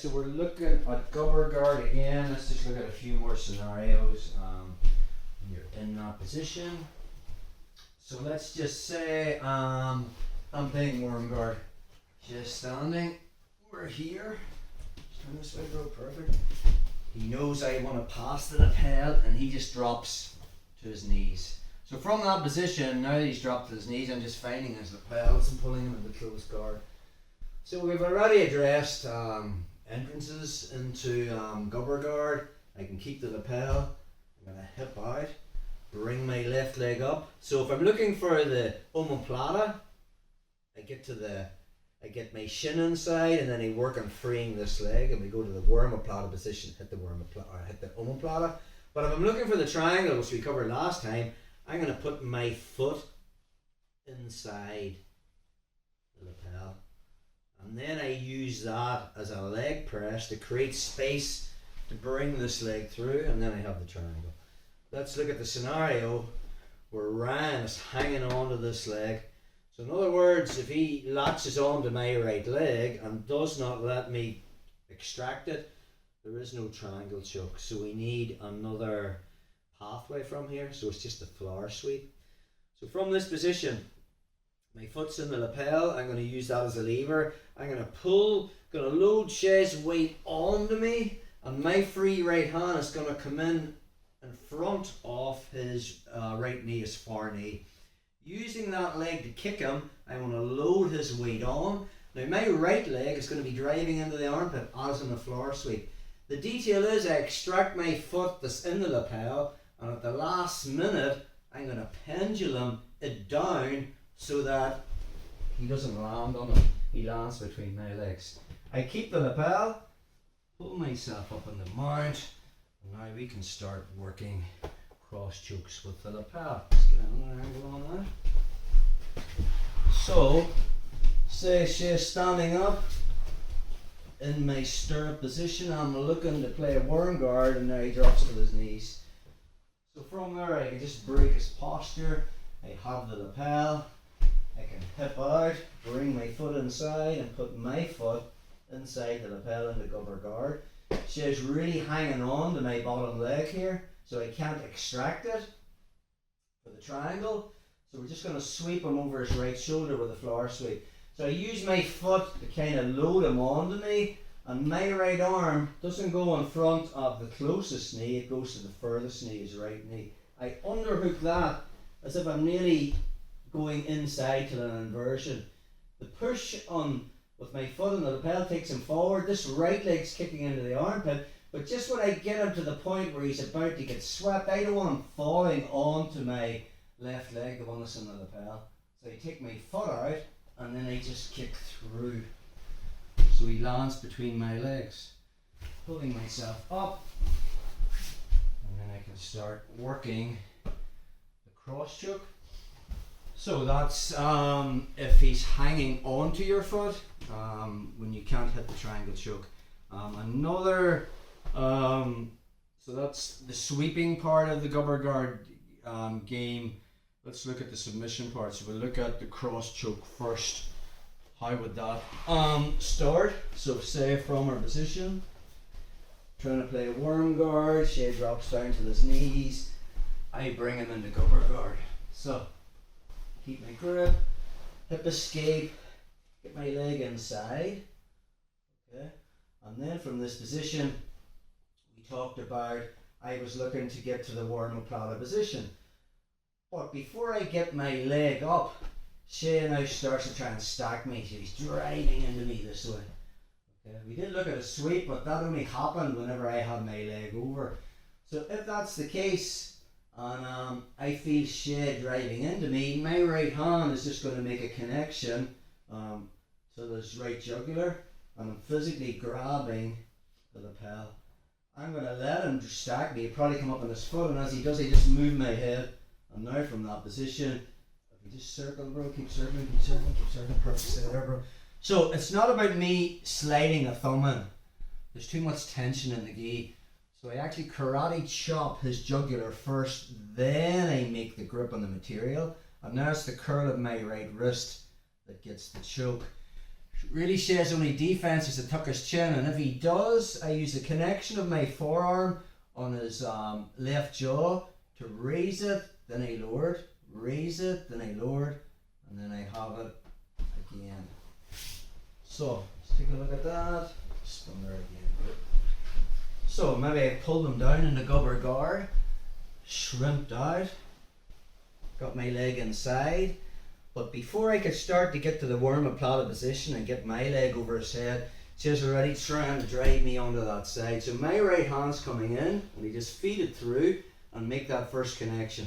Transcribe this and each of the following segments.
so we're looking at Gubber guard again. Let's just look at a few more scenarios when you're in that position. So let's just say I'm playing worm guard. Just standing. We're here. Just turn this way, bro. Perfect. He knows I want to pass the lapel, and he just drops to his knees. So from that position, now that he's dropped to his knees, I'm just finding his lapels and pulling him into close guard. So we've already addressed entrances into Gubber guard. I can keep the lapel. I'm going to hip out, bring my left leg up. So if I'm looking for the omoplata, I get my shin inside, and then I work on freeing this leg, and we go to the wormoplata position, hit the omoplata. But if I'm looking for the triangle, which we covered last time, I'm going to put my foot inside the lapel. And then I use that as a leg press to create space to bring this leg through, and then I have the triangle. Let's look at the scenario where Ryan is hanging on to this leg. So in other words, if he latches onto my right leg and does not let me extract it, there is no triangle choke. So we need another pathway from here. So it's just a floor sweep. So from this position, my foot's in the lapel. I'm going to use that as a lever. I'm going to load Shay's weight onto me, and my free right hand is going to come in front of his right knee, his far knee. Using that leg to kick him, I want to load his weight on. Now my right leg is going to be driving into the armpit as in a floor sweep. The detail is I extract my foot that's in the lapel, and at the last minute I'm going to pendulum it down so that he doesn't land on it. He lands between my legs. I keep the lapel, pull myself up on the mount, and now we can start working cross chokes with the lapel. Let's get another angle on that. So, say she's standing up in my stirrup position. I'm looking to play a worm guard, and now he drops to his knees. So from there I can just break his posture. I have the lapel. I can hip out, bring my foot inside, and put my foot inside the lapel in the Gubber guard. She's really hanging on to my bottom leg here, so I can't extract it for the triangle. So we're just going to sweep him over his right shoulder with a floor sweep. So I use my foot to kind of load him onto me, and my right arm doesn't go in front of the closest knee, it goes to the furthest knee, his right knee. I underhook that as if I'm nearly going inside to an inversion. The push on with my foot on the lapel takes him forward. This right leg's kicking into the armpit, but just when I get him to the point where he's about to get swept, I don't want him falling onto my left leg, the one that's in the lapel. So I take my foot out, and then I just kick through. So he lands between my legs. Pulling myself up, and then I can start working the cross choke. So that's if he's hanging onto your foot when you can't hit the triangle choke. So that's the sweeping part of the Gubber guard game. Let's look at the submission part. So we'll look at the cross choke first. How would that start? So say from our position, trying to play a worm guard, Shay drops down to his knees, I bring him into Gubber guard. So keep my grip, hip escape, get my leg inside, okay, and then from this position we talked about I was looking to get to the wormoplata position. But before I get my leg up, Shay now starts to try and stack me. She's driving into me this way. Okay, we did look at a sweep, but that only happened whenever I had my leg over. So if that's the case, and I feel Shay driving into me, my right hand is just going to make a connection to this right jugular, and I'm physically grabbing the lapel. I'm going to let him stack me. He'll probably come up on his foot, and as he does, I just move my head. And now from that position, if you just circle, bro, keep circling, perfect, stay there, bro. So it's not about me sliding a thumb in. There's too much tension in the gi. So I actually karate chop his jugular first, then I make the grip on the material. And now it's the curl of my right wrist that gets the choke. really Shay's only defense is to tuck his chin, and if he does, I use the connection of my forearm on his left jaw to raise it, then I lower it, raise it, then I lower it, and then I have it again. So let's take a look at that. Spin there again. So maybe I pulled them down in the Gubber guard, shrimped out, got my leg inside. But before I could start to get to the worm applauded position and get my leg over his head, she's already trying to drive me onto that side. So my right hand's coming in, and he just feed it through and make that first connection.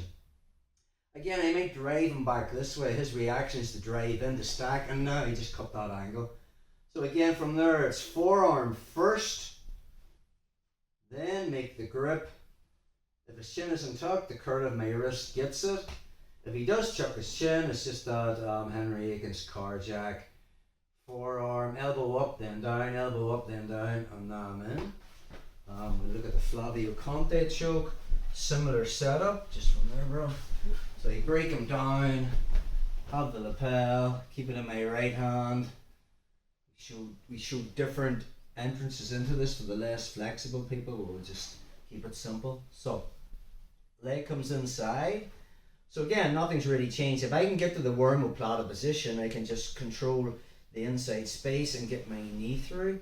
Again, I might drive him back this way. His reaction is to drive in, to stack, and now he just cut that angle. So again, from there, it's forearm first, then make the grip. If his chin isn't tucked, the curl of my wrist gets it. If he does chuck his chin, it's just that Henry Aiken's carjack. Forearm, elbow up, then down, elbow up, then down, and now I'm in. We look at the Flavio Conte choke. Similar setup, just from there, bro. So you break him down, have the lapel, keep it in my right hand. We show different entrances into this for the less flexible people, but we'll just keep it simple. So, leg comes inside. So again, nothing's really changed. If I can get to the worm oplata position, I can just control the inside space and get my knee through,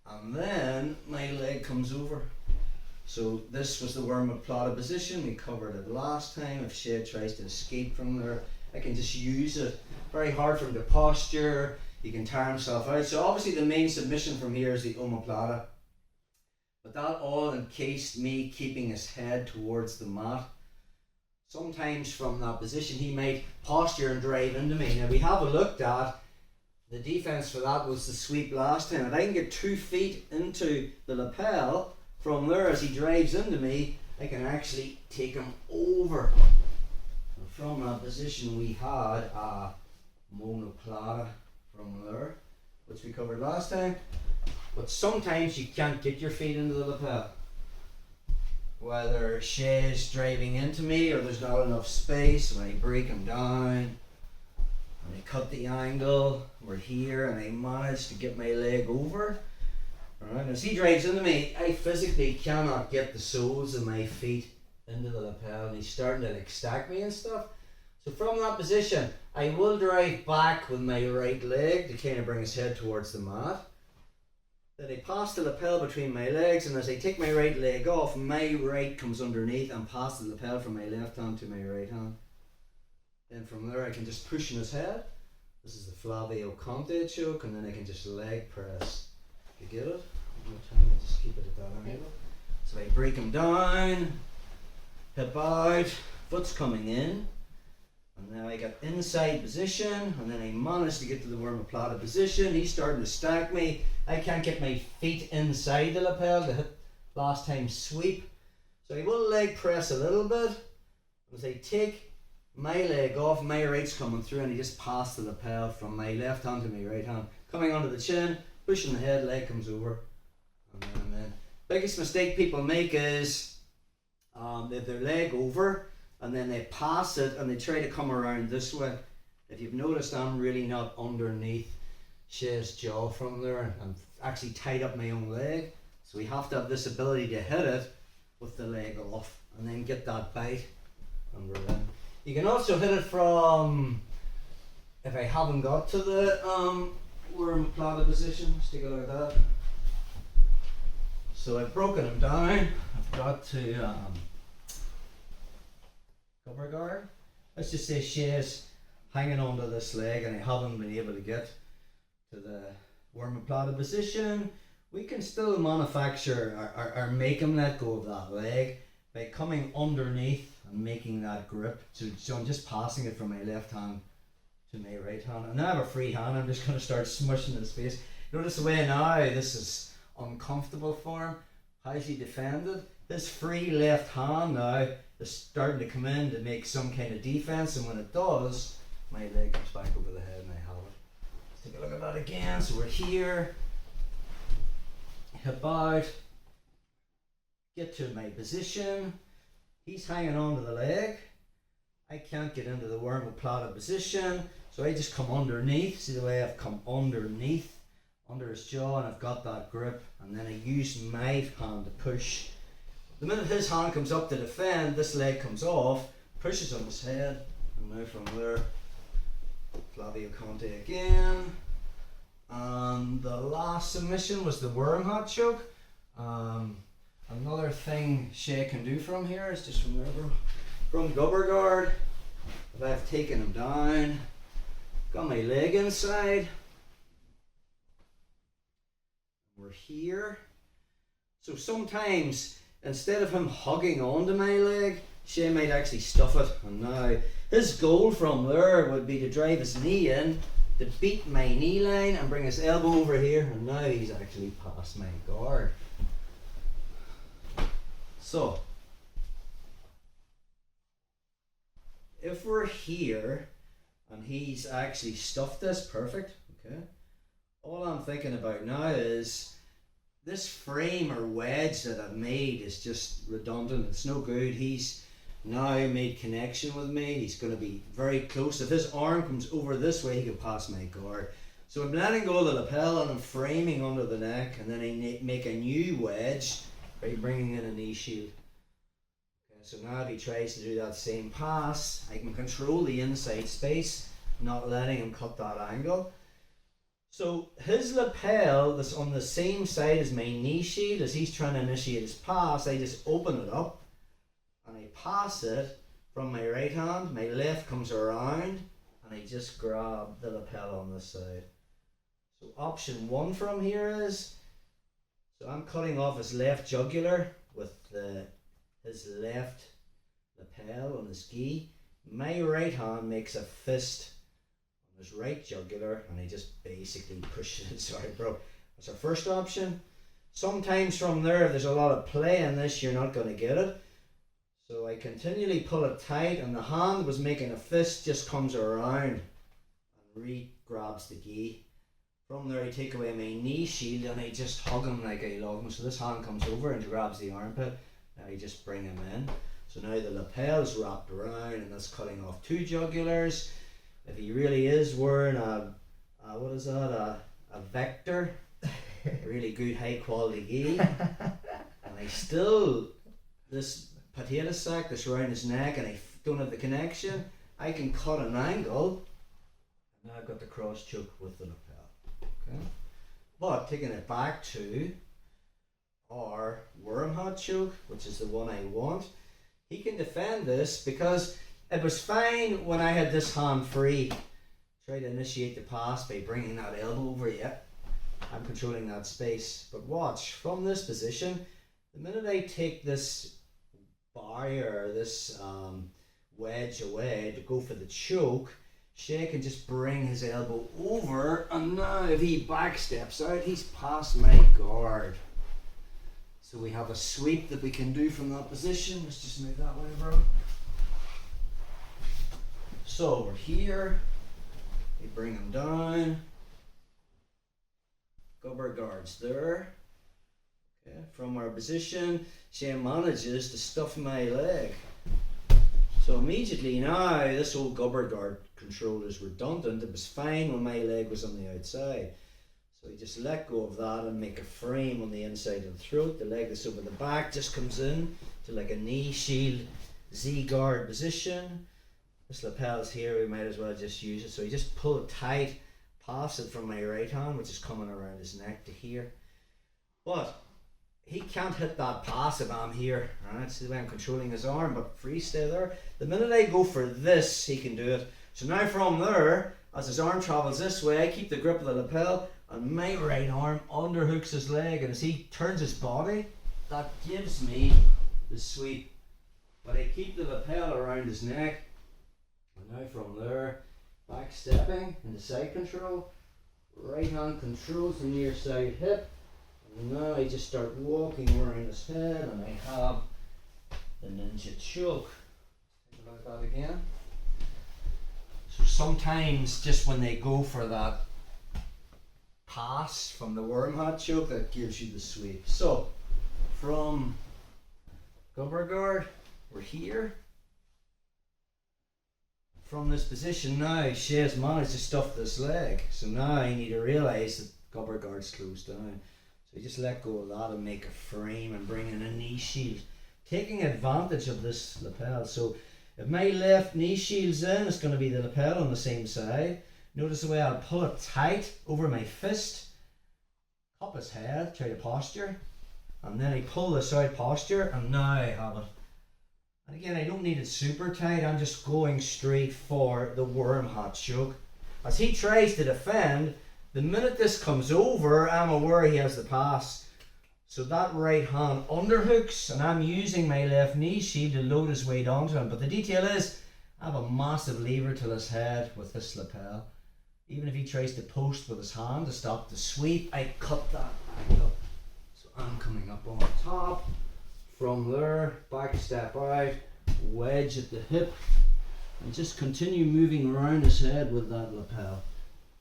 and then my leg comes over. So this was the worm oplata position. We covered it last time. If Shay tries to escape from there, I can just use it. Very hard for him to posture. He can tire himself out. So obviously the main submission from here is the omoplata. But that all encased me keeping his head towards the mat. Sometimes from that position he might posture and drive into me. Now we have a looked at the defense for that was the sweep last time. If I can get 2 feet into the lapel, from there as he drives into me, I can actually take him over. And from that position we had a monoplata from there, which we covered last time. But sometimes you can't get your feet into the lapel. Whether Shay's driving into me or there's not enough space, when I break him down and I cut the angle, we're here and I manage to get my leg over. Alright, as he drives into me, I physically cannot get the soles of my feet into the lapel, and he's starting to like stack me and stuff. So from that position, I will drive back with my right leg to kind of bring his head towards the mat. Then I pass the lapel between my legs, and as I take my right leg off, my right comes underneath and pass the lapel from my left hand to my right hand. Then from there I can just push in his head. This is the Flavio Conte choke, and then I can just leg press. You get it? One more time, I just keep it at that angle. So I break him down, hip out, foot's coming in. And now I got inside position, and then I managed to get to the worm oplata position. He's starting to stack me. I can't get my feet inside the lapel to hit last time's sweep. So I will leg press a little bit. As I take my leg off, my right's coming through, and I just pass the lapel from my left hand to my right hand. Coming onto the chin, pushing the head, leg comes over. And then I'm in. Biggest mistake people make is they have their leg over, and then they pass it and they try to come around this way. If you've noticed, I'm really not underneath Shay's jaw from there. I'm actually tied up my own leg. So we have to have this ability to hit it with the leg off and then get that bite and we're in. You can also hit it from, if I haven't got to the worm oplata position, let's take a look at that. So I've broken him down. I've got to cover guard. Let's just say Shay's hanging onto this leg and I haven't been able to get to the worm oplata position. We can still manufacture or make him let go of that leg by coming underneath and making that grip. So I'm just passing it from my left hand to my right hand. And now I have a free hand, I'm just going to start smushing his face. Notice the way now this is uncomfortable for him. How's he defended? His free left hand now is starting to come in to make some kind of defense, and when it does, my leg comes back over the head and I have it. Let's take a look at that again. So we're here, hip out, get to my position. He's hanging onto the leg. I can't get into the worm oplata position, so I just come underneath. See the way I've come underneath under his jaw, and I've got that grip, and then I use my hand to push. The minute his hand comes up to defend, this leg comes off, pushes on his head, and now from there, Flavio Conte again. And the last submission was the worm hot choke. Another thing Shay can do from here is just from Gubber guard. If I've taken him down, got my leg inside, we're here. So sometimes instead of him hugging onto my leg, Shay might actually stuff it. And now his goal from there would be to drive his knee in, to beat my knee line and bring his elbow over here, and now he's actually past my guard. So if we're here and he's actually stuffed this perfect, okay, all I'm thinking about now is this frame or wedge that I've made is just redundant. It's no good. He's now made connection with me. He's going to be very close. If his arm comes over this way, he can pass my guard. So I'm letting go of the lapel and I'm framing under the neck, and then I make a new wedge by bringing in a knee shield. Okay, so now if he tries to do that same pass, I can control the inside space, not letting him cut that angle. So his lapel that's on the same side as my knee shield, as he's trying to initiate his pass, I just open it up and I pass it from my right hand. My left comes around and I just grab the lapel on this side. So option one from here is, so I'm cutting off his left jugular with his left lapel on his gi. My right hand makes a fist on his right jugular and I just basically push it. Sorry bro. That's our first option. Sometimes from there, if there's a lot of play in this, you're not going to get it. So I continually pull it tight, and the hand that was making a fist just comes around and re-grabs the gi. From there I take away my knee shield and I just hug him like I love him. So this hand comes over and grabs the armpit. Now I just bring him in. So now the lapel is wrapped around and that's cutting off two jugulars. If he really is wearing a Vector, really good high quality gi, and I still, this potato sack that's around his neck and I don't have the connection, I can cut an angle, and now I've got the cross choke with the lapel. Okay, but taking it back to our worm hot choke, which is the one I want, he can defend this because it was fine when I had this hand free. Try to initiate the pass by bringing that elbow over. Yet I'm controlling that space, but watch from this position. The minute I take this barrier, this wedge away to go for the choke, Shay can just bring his elbow over, and now if he back steps out, he's past my guard. So we have a sweep that we can do from that position. Let's just move that way, bro. So we're here, we bring him down, Gubber guards there. Okay, from our position, Shay manages to stuff my leg. So immediately now, this old Gubber guard control is redundant. It was fine when my leg was on the outside. So you just let go of that and make a frame on the inside of the throat. The leg that's over the back just comes in to like a knee shield Z guard position. This lapel's here, we might as well just use it. So you just pull it tight, pass it from my right hand, which is coming around his neck to here. But he can't hit that pass if I'm here. Right? See the way I'm controlling his arm, but free stay there. The minute I go for this, he can do it. So now from there, as his arm travels this way, I keep the grip of the lapel and my right arm underhooks his leg, and as he turns his body, that gives me the sweep. But I keep the lapel around his neck, and now from there, back stepping into side control, right hand controls the near side hip, and now I just start walking around his head and I have the ninja choke. Take a look at that again. So sometimes just when they go for that pass from the worm hot choke, that gives you the sweep. So from Gubber guard, we're here. From this position now, Shay's managed to stuff this leg. So now I need to realise that Gubber guard's closed down. So you just let go of that and make a frame and bring in a knee shield, taking advantage of this lapel. So if my left knee shield's in, it's going to be the lapel on the same side. Notice the way I'll pull it tight over my fist, cup his head, try to posture, and then I pull this out posture, and now I have it. And again, I don't need it super tight, I'm just going straight for the worm hat choke. As he tries to defend, the minute this comes over, I'm aware he has the pass. So that right hand underhooks, and I'm using my left knee shield to load his weight onto him. But the detail is, I have a massive lever to his head with this lapel. Even if he tries to post with his hand to stop the sweep, I cut that angle. So I'm coming up on top. From there, back step out, wedge at the hip, and just continue moving around his head with that lapel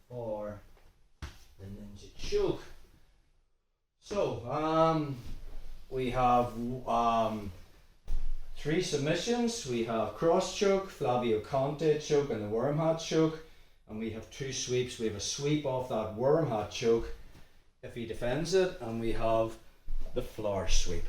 for the ninja choke. So we have 3 submissions. We have cross choke, Flavio Conte choke, and the worm hat choke. And we have 2 sweeps. We have a sweep off that worm hat choke if he defends it, and we have the floor sweep.